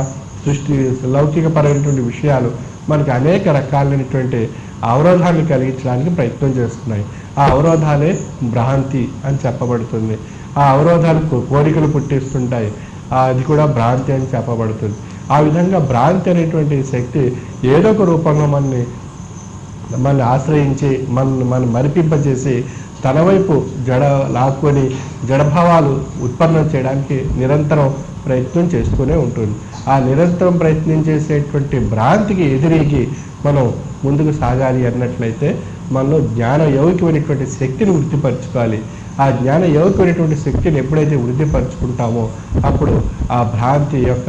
లౌకికపరమైనటువంటి విషయాలు మనకు అనేక రకాలైనటువంటి అవరోధాన్ని కలిగించడానికి ప్రయత్నం చేస్తున్నాయి. ఆ అవరోధాలే భ్రాంతి అని చెప్పబడుతుంది. ఆ అవరోధాలు కోరికలు పుట్టిస్తుంటాయి, అది కూడా భ్రాంతి అని చెప్పబడుతుంది. ఆ విధంగా భ్రాంతి అనేటువంటి శక్తి ఏదో ఒక రూపంలో మనల్ని ఆశ్రయించి మనం మరిపింపజేసి తన వైపు లాక్కొని జడభావాలు ఉత్పన్నం చేయడానికి నిరంతరం ప్రయత్నం చేస్తూనే ఉంటుంది. ఆ నిరంతరం ప్రయత్నం చేసేటువంటి భ్రాంతికి ఎదిరిగి మనం ముందుకు సాగాలి అన్నట్లయితే మనలో జ్ఞాన యౌకికమైనటువంటి శక్తిని వృద్ధిపరచుకోవాలి. ఆ జ్ఞాన యౌకికమైనటువంటి శక్తిని ఎప్పుడైతే వృద్ధిపరచుకుంటామో అప్పుడు ఆ భ్రాంతి యొక్క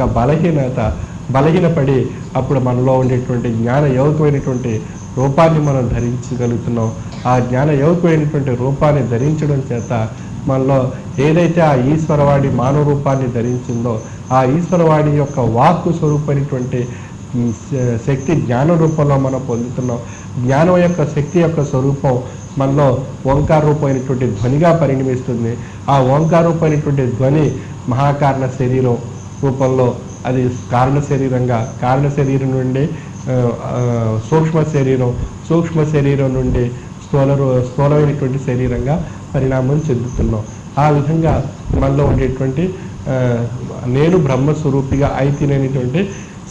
బలహీనపడి అప్పుడు మనలో ఉండేటువంటి జ్ఞాన యౌకికమైనటువంటి రూపాన్ని మనం ధరించగలుగుతున్నాం. ఆ జ్ఞాన యౌకికమైనటువంటి రూపాన్ని ధరించడం చేత మనలో ఏదైతే ఆ ఈశ్వరవాడి మానవ రూపాన్ని ధరించిందో ఆ ఈశ్వరవాడి యొక్క వాక్కు స్వరూపమైనటువంటి శక్తి జ్ఞాన రూపంలో మనం పొందుతున్నాం. జ్ఞానం యొక్క శక్తి యొక్క స్వరూపం మనలో ఓంకార రూపమైనటువంటి ధ్వనిగా పరిణమిస్తుంది. ఆ ఓంకార రూపమైనటువంటి ధ్వని మహాకారణ శరీరం రూపంలో అది కారణ శరీరంగా, కారణ శరీరం నుండి సూక్ష్మ శరీరం నుండి స్థూలమైనటువంటి శరీరంగా పరిణామం చెందుతున్నాం. ఆ విధంగా మనలో ఉండేటువంటి నేను బ్రహ్మస్వరూపిగా అయితేనేటువంటి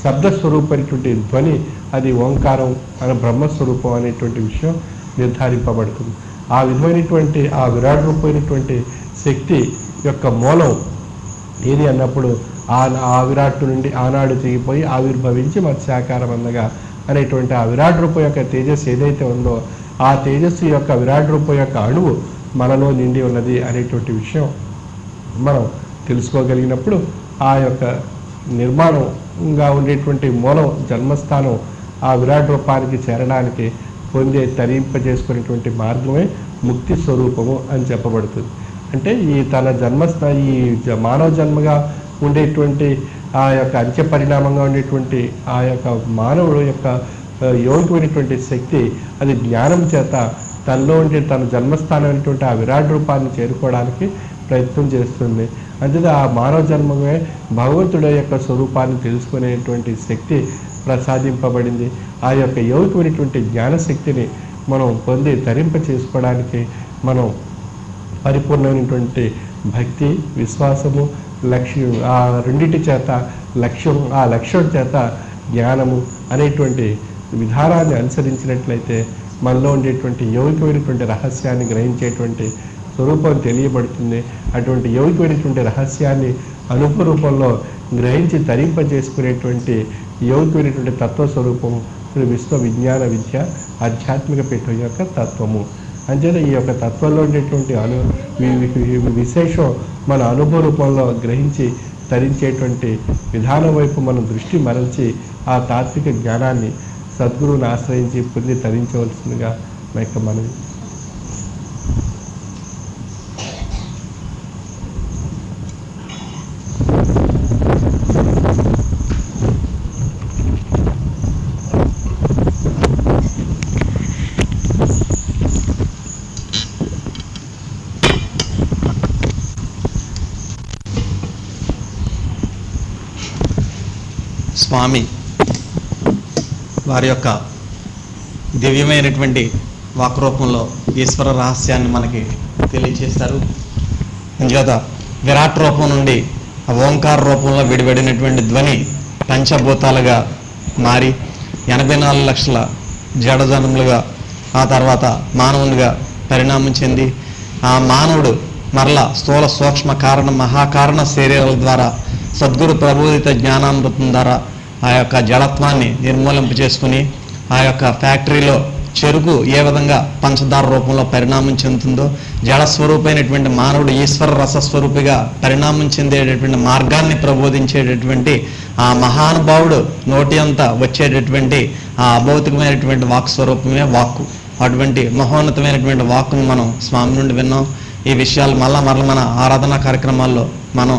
శబ్దస్వరూపమైనటువంటి ధ్వని అది ఓంకారం మన బ్రహ్మస్వరూపం అనేటువంటి విషయం నిర్ధారింపబడుతుంది. ఆ విధమైనటువంటి ఆ విరాట్ రూపమైనటువంటి శక్తి యొక్క మూలం ఏది అన్నప్పుడు ఆ విరాట్ నుండి ఆనాడు తెగిపోయి ఆవిర్భవించి మత్స్యాకారం అందగా అనేటువంటి ఆ విరాట్ రూపం యొక్క తేజస్సు ఏదైతే ఉందో ఆ తేజస్సు యొక్క విరాట్ రూపం యొక్క అణువు మనలో నిండి ఉన్నది అనేటువంటి విషయం మనం తెలుసుకోగలిగినప్పుడు ఆ యొక్క నిర్మాణంగా ఉండేటువంటి మూలం జన్మస్థానం ఆ విరాట్ రూపానికి చేరడానికి పొందే తరింపజేసుకునేటువంటి మార్గమే ముక్తి స్వరూపము అని చెప్పబడుతుంది. అంటే ఈ తన ఈ మానవ జన్మగా ఉండేటువంటి ఆ యొక్క అంత్య పరిణామంగా ఉండేటువంటి ఆ యొక్క మానవుడు యొక్క యోగికమైనటువంటి శక్తి అది జ్ఞానం చేత తనలో ఉండే తన జన్మస్థానమైనటువంటి ఆ విరాట్ రూపాన్ని చేరుకోవడానికి ప్రయత్నం చేస్తుంది. అంతే ఆ మానవ జన్మమే భగవంతుడి యొక్క స్వరూపాన్ని తెలుసుకునేటువంటి శక్తి ప్రసాదింపబడింది. ఆ యొక్క యోగికమైనటువంటి జ్ఞానశక్తిని మనం పొంది తరింప చేసుకోవడానికి మనం పరిపూర్ణమైనటువంటి భక్తి, విశ్వాసము, లక్ష్యం ఆ రెండింటి చేత ఆ లక్ష్యం చేత జ్ఞానము అనేటువంటి విధానాన్ని అనుసరించినట్లయితే మనలో ఉండేటువంటి యౌగికమైనటువంటి రహస్యాన్ని గ్రహించేటువంటి స్వరూపం తెలియబడుతుంది. అటువంటి యౌగికమైనటువంటి రహస్యాన్ని అనుభవ రూపంలో గ్రహించి తరింపజేసుకునేటువంటి యౌగికమైనటువంటి తత్వస్వరూపం శ్రీ విశ్వ విజ్ఞాన విద్య ఆధ్యాత్మిక పీఠం యొక్క తత్వము. అంచేత ఈ యొక్క తత్వంలో ఉండేటువంటి విశేషం మన అనుభవ రూపంలో గ్రహించి తరించేటువంటి విధానం వైపు మనం దృష్టి మరల్చి ఆ తాత్విక జ్ఞానాన్ని సద్గురువుని ఆశ్రయించి పొంది తరించవలసిందిగా మేక మనవి. స్వామి వారి యొక్క దివ్యమైనటువంటి వాక్రూపంలో ఈశ్వర రహస్యాన్ని మనకి తెలియచేస్తారు. అందుచేత విరాట్ రూపం నుండి ఓంకార రూపంలో విడివడినటువంటి ధ్వని పంచభూతాలుగా మారి 84 లక్షల జడజనములుగా ఆ తర్వాత మానవునిగా పరిణామం చెంది ఆ మానవుడు మరలా స్థూల సూక్ష్మ కారణ మహాకారణ శరీరాల ద్వారా సద్గురు ప్రబోధిత జ్ఞానామృతం ద్వారా ఆ యొక్క జడత్వాన్ని నిర్మూలింప చేసుకుని ఆ యొక్క ఫ్యాక్టరీలో చెరుకు ఏ విధంగా పంచదార రూపంలో పరిణామం చెందుతుందో జడస్వరూపమైనటువంటి మానవుడు ఈశ్వర రసస్వరూపిగా పరిణామం చెందేటటువంటి మార్గాన్ని ప్రబోధించేటటువంటి ఆ మహానుభావుడు నోటి అంతా వచ్చేటటువంటి ఆ అభౌతికమైనటువంటి వాక్ స్వరూపమే వాక్కు. అటువంటి మహోన్నతమైనటువంటి వాక్కును మనం స్వామి నుండి విన్నాం. ఈ విషయాలు మళ్ళా మన ఆరాధనా కార్యక్రమాల్లో మనం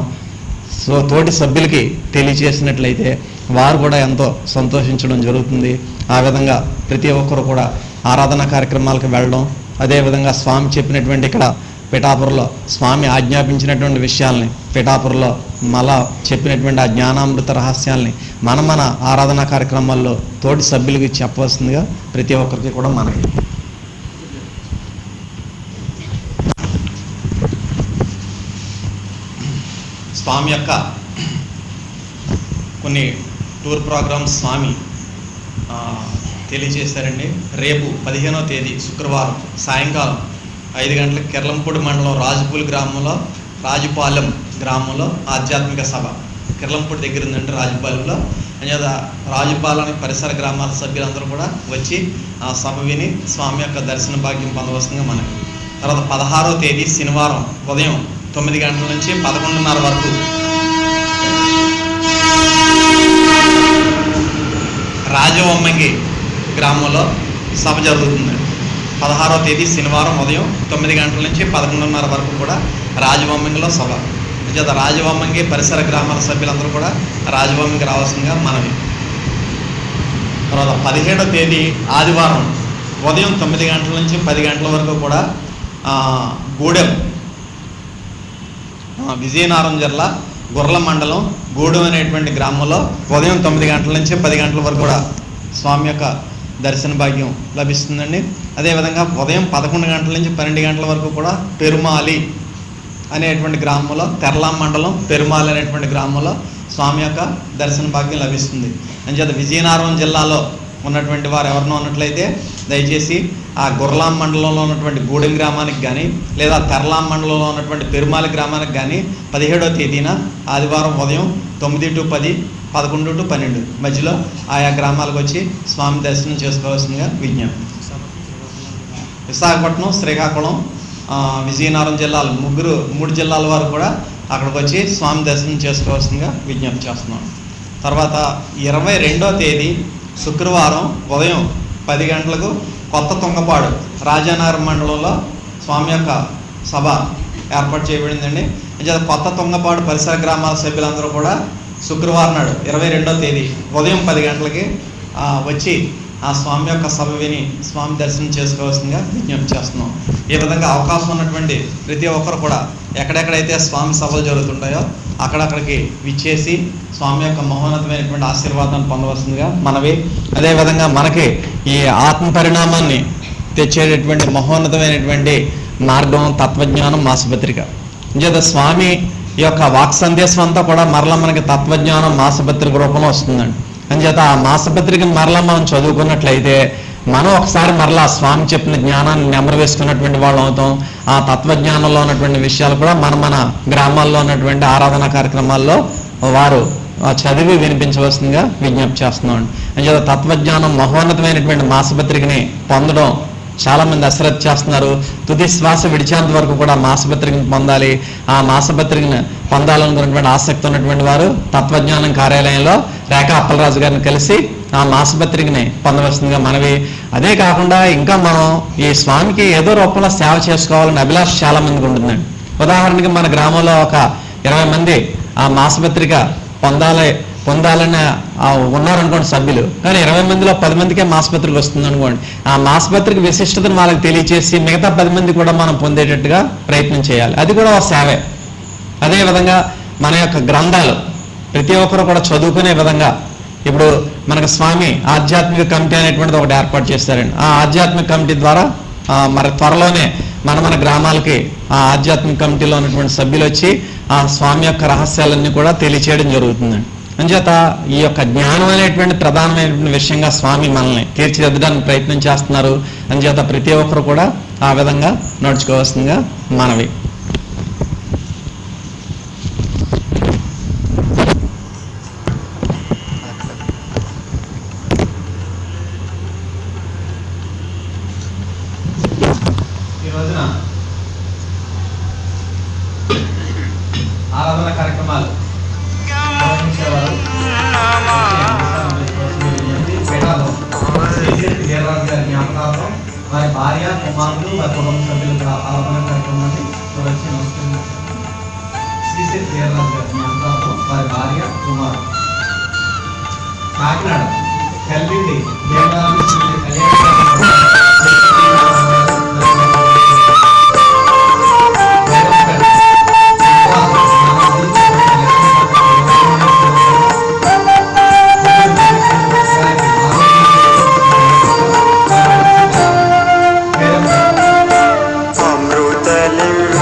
తోటి సభ్యులకి తెలియచేసినట్లయితే వారు కూడా ఎంతో సంతోషించడం జరుగుతుంది. ఆ విధంగా ప్రతి ఒక్కరు కూడా ఆరాధనా కార్యక్రమాలకు వెళ్ళడం, అదేవిధంగా స్వామి చెప్పినటువంటి ఇక్కడ పిఠాపురంలో స్వామి ఆజ్ఞాపించినటువంటి విషయాల్ని పిఠాపురంలో మళ్ళా చెప్పినటువంటి ఆ జ్ఞానామృత రహస్యాల్ని మన ఆరాధనా కార్యక్రమాల్లో తోటి సభ్యులకి చెప్పవలసిందిగా ప్రతి ఒక్కరికి కూడా మనకి స్వామి యొక్క కొన్ని టూర్ ప్రోగ్రామ్స్ స్వామి తెలియజేశారండి. రేపు 15వ తేదీ శుక్రవారం సాయంకాలం 5 గంటలకు కిర్లంపూడి మండలం రాజుపాలెం గ్రామంలో ఆధ్యాత్మిక సభ. కిర్లంపూడి దగ్గర ఉందండి రాజుపాలెంలో. అంచేత రాజుపాలెం పరిసర గ్రామాల సభ్యులందరూ కూడా వచ్చి ఆ సభ విని స్వామి యొక్క దర్శన భాగ్యం పొందవలసిందిగా మనకి. తర్వాత 16వ తేదీ శనివారం ఉదయం 9 గంటల నుంచి 11:30 వరకు రాజవమ్మంగి గ్రామంలో సభ జరుగుతుందండి. 16వ తేదీ శనివారం ఉదయం 9 గంటల నుంచి 11:30 వరకు కూడా రాజవమ్మంగిలో సభ. రాజవమ్మంగి పరిసర గ్రామాల సభ్యులందరూ కూడా రాజవమ్మంగి రావాల్సిందిగా మనవి. తర్వాత 17వ తేదీ ఆదివారం ఉదయం 9 గంటల నుంచి 10 గంటల వరకు కూడా గూడెం, విజయనగరం జిల్లా గుర్ల మండలం గూడెం అనేటువంటి గ్రామంలో ఉదయం 9 గంటల నుంచి 10 గంటల వరకు కూడా స్వామి యొక్క దర్శన భాగ్యం లభిస్తుందండి. అదేవిధంగా ఉదయం 11 గంటల నుంచి 12 గంటల వరకు కూడా పెరుమాలి అనేటువంటి గ్రామంలో, తెరలాం మండలం పెరుమాలి అనేటువంటి గ్రామంలో స్వామి యొక్క దర్శన భాగ్యం లభిస్తుంది. అంచేత విజయనగరం జిల్లాలో ఉన్నటువంటి వారు ఎవరినో ఉన్నట్లయితే దయచేసి ఆ గుర్లాం మండలంలో ఉన్నటువంటి గూడెం గ్రామానికి కానీ లేదా తెరలాం మండలంలో ఉన్నటువంటి పెరుమాలి గ్రామానికి కానీ 17వ తేదీన ఆదివారం ఉదయం 9 to 10, 11 to 12 మధ్యలో ఆయా గ్రామాలకు వచ్చి స్వామి దర్శనం చేసుకోవాల్సిందిగా విజ్ఞప్తి. విశాఖపట్నం, శ్రీకాకుళం, విజయనగరం జిల్లాలు 3 జిల్లాల వారు కూడా అక్కడికి వచ్చి స్వామి దర్శనం చేసుకోవాల్సిందిగా విజ్ఞప్తి చేస్తున్నాం. తర్వాత 22వ తేదీ శుక్రవారం ఉదయం 10 గంటలకు కొత్త తుంగపాడు రాజానగరం మండలంలో స్వామి యొక్క సభ ఏర్పాటు చేయబడిందండి. కొత్త తుంగపాడు పరిసర గ్రామాల సభ్యులందరూ కూడా శుక్రవారం నాడు 22వ తేదీ ఉదయం 10 గంటలకి వచ్చి ఆ స్వామి యొక్క సభ విని స్వామి దర్శనం చేసుకోవాల్సిందిగా విజ్ఞప్తి చేస్తున్నాం. ఈ విధంగా అవకాశం ఉన్నటువంటి ప్రతి ఒక్కరు కూడా ఎక్కడెక్కడైతే స్వామి సభలు జరుగుతుంటాయో అక్కడక్కడికి విచ్చేసి స్వామి యొక్క మహోన్నతమైనటువంటి ఆశీర్వాదాన్ని పొందవలసిందిగా మనవి. అదేవిధంగా మనకి ఈ ఆత్మ పరిణామాన్ని తెచ్చేటటువంటి మహోన్నతమైనటువంటి మార్గం తత్వజ్ఞానం మాసపత్రిక. ఇంచేత స్వామి యొక్క వాక్ సందేశం అంతా కూడా మరలా మనకి తత్వజ్ఞానం మాసపత్రిక రూపంలో వస్తుందండి. అంచేత ఆ మాసపత్రికను మరలా మనం చదువుకున్నట్లయితే మనం ఒకసారి మరలా స్వామి చెప్పిన జ్ఞానాన్ని నెమరు వేసుకున్నటువంటి వాళ్ళు అవుతాం. ఆ తత్వజ్ఞానంలో ఉన్నటువంటి విషయాలు కూడా మన గ్రామాల్లో ఉన్నటువంటి ఆరాధనా కార్యక్రమాల్లో వారు చదివి వినిపించవలసిందిగా విజ్ఞప్తి చేస్తున్నాం. అంచేత తత్వజ్ఞానం మహోన్నతమైనటువంటి మాసపత్రికని పొందడం చాలామంది అశ్రద్ధ చేస్తున్నారు. తుది శ్వాస విడిచేంత వరకు కూడా మాసపత్రికను పొందాలి. ఆ మాసపత్రికను పొందాలనుకున్నటువంటి ఆసక్తి ఉన్నటువంటి వారు తత్వజ్ఞానం కార్యాలయంలో రేఖా అప్పలరాజు గారిని కలిసి ఆ మాసపత్రికని పొందవలసిందిగా మనవి. అదే కాకుండా ఇంకా మనం ఈ స్వామికి ఏదో రూపంలో సేవ చేసుకోవాలని అభిలాష చాలా మందికి ఉంటుందండి. ఉదాహరణకి మన గ్రామంలో ఒక 20 మంది ఆ మాసపత్రిక పొందాలని ఉన్నారనుకోండి సభ్యులు, కానీ 20 మందిలో 10 మందికే మాసపత్రిక వస్తుంది అనుకోండి. ఆ మాసపత్రిక విశిష్టతను వాళ్ళకి తెలియచేసి మిగతా 10 మంది కూడా మనం పొందేటట్టుగా ప్రయత్నం చేయాలి. అది కూడా ఒక సేవే. అదేవిధంగా మన యొక్క గ్రంథాలు ప్రతి ఒక్కరు కూడా చదువుకునే విధంగా ఇప్పుడు మనకు స్వామి ఆధ్యాత్మిక కమిటీ అనేటువంటిది ఒకటి ఏర్పాటు చేస్తారండి. ఆ ఆధ్యాత్మిక కమిటీ ద్వారా మరి త్వరలోనే మన గ్రామాలకి ఆ ఆధ్యాత్మిక కమిటీలో ఉన్నటువంటి సభ్యులు వచ్చి ఆ స్వామి యొక్క రహస్యాలన్నీ కూడా తెలియచేయడం జరుగుతుందండి. అంచేత ఈ యొక్క జ్ఞానం అనేటువంటి ప్రధానమైనటువంటి విషయంగా స్వామి మనల్ని తీర్చిదిద్దడానికి ప్రయత్నం చేస్తున్నారు. అంచేత ప్రతి ఒక్కరు కూడా ఆ విధంగా నడుచుకోవాల్సిందిగా మనవి. ఆరాధన కార్యక్రమాలు నిర్వహించేవారు గారి జ్ఞాపకార్థం వారి భార్య, కుమారులు, వారి కుటుంబ సభ్యులు కూడా ఆరాధన కార్యక్రమాన్ని శ్రీశక్తి వీరరాజు గారి జ్ఞాపకార్థం వారి భార్య, కుమారులు. కాకినాడ కల్లిండి అమృతలింగ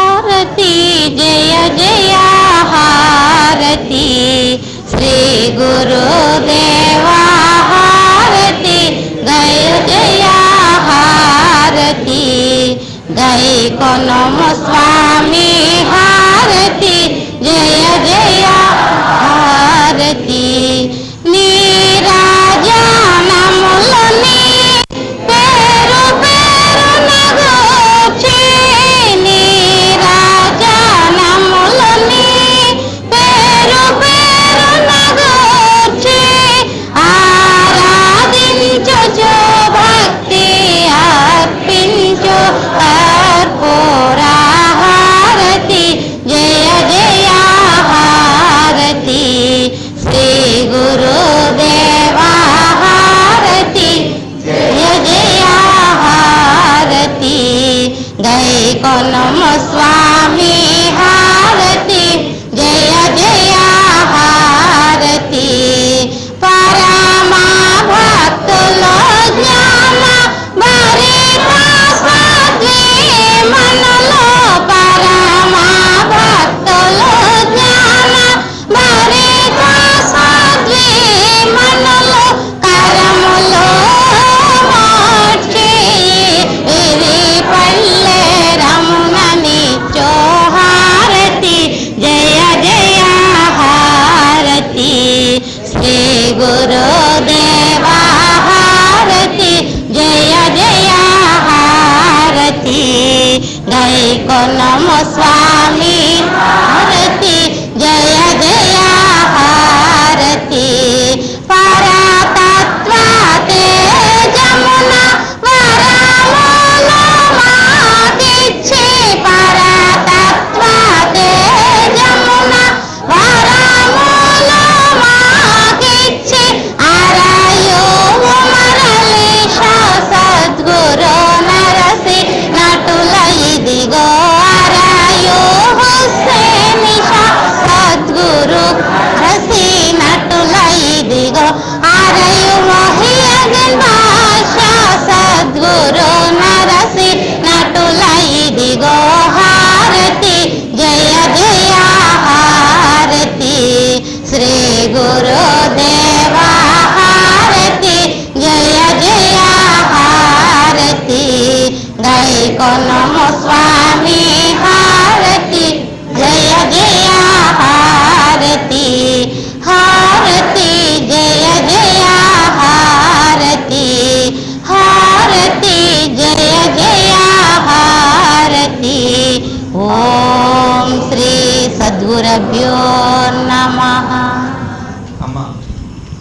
హారతి జయ జయ హారతి శ్రీ గురుదేవా హారతి జయ జయ హారతి గై కొనము స్వామి హారతి జయ జయ హారతి నీరాజనములని పేరు పేరున గూర్చి నీరాజనములని పేరు పేరున గూర్చి ఆరాధించుచు భక్తి అర్పించు కర్పూర హారతి జయ జయ హారతి శ్రీ గురుదేవా హారతి జయ జయ హారతి గై కొనము స్వామి హారతి జయ జయ హారతి పరమ భక్తులు జ్ఞాన భరిత స్వామి మనలో పరమ భక్తులు జ్ఞాన భరిత స్వామి మనలో కరములో మార్చి ఇది పల్లె రమునని చోహారతి జయ జయ హారతి శ్రీ గురుదేవా హారతి జయ జయ హారతి గై కొనము స్వామి హారతి జయ జయ హారతి పరతత్వ తేజమున వరములు మాకిచ్చి పరతత్వ తేజమున వరములు మాకిచ్చి అరయు మరళీశ సద్గురు నరసి నటుల ఇదిగో అరయు హుస్సేనిష సద్గురు రసి నటుల ఇదిగో అరయు మహియగన్ భాష సద్గురు నరసి నటుల ఇదిగో హారతి జయ జయ హారతి శ్రీ గురుదేవా హారతి జయ జయ హారతి గై కొనము స్వామి హారతి జయ జయ హారతి హారతి జయ జయ హారతి హారతి జయ జయ హారతి ఓం శ్రీ సద్గురభ్యో నమః. అమ్మ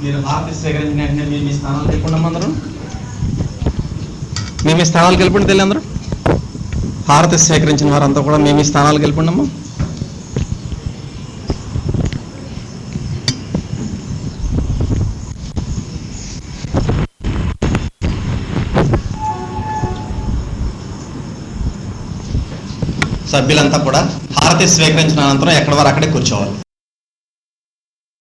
మీరు హారతి స్వీకరించిన వెంటనే మీ మీ స్థానాలకు వెళ్ళిపోండి అందరూ. మీ మీ స్థానాలకు వెళ్ళిపోండి తెలియ అందరూ. హారతి స్వీకరించిన వారంతా కూడా మీ మీ స్థానాలకు వెళ్ళిపోండి అమ్మా. సభ్యులంతా కూడా హారతి స్వీకరించిన అనంతరం ఎక్కడి వారు అక్కడే కూర్చోవాలి.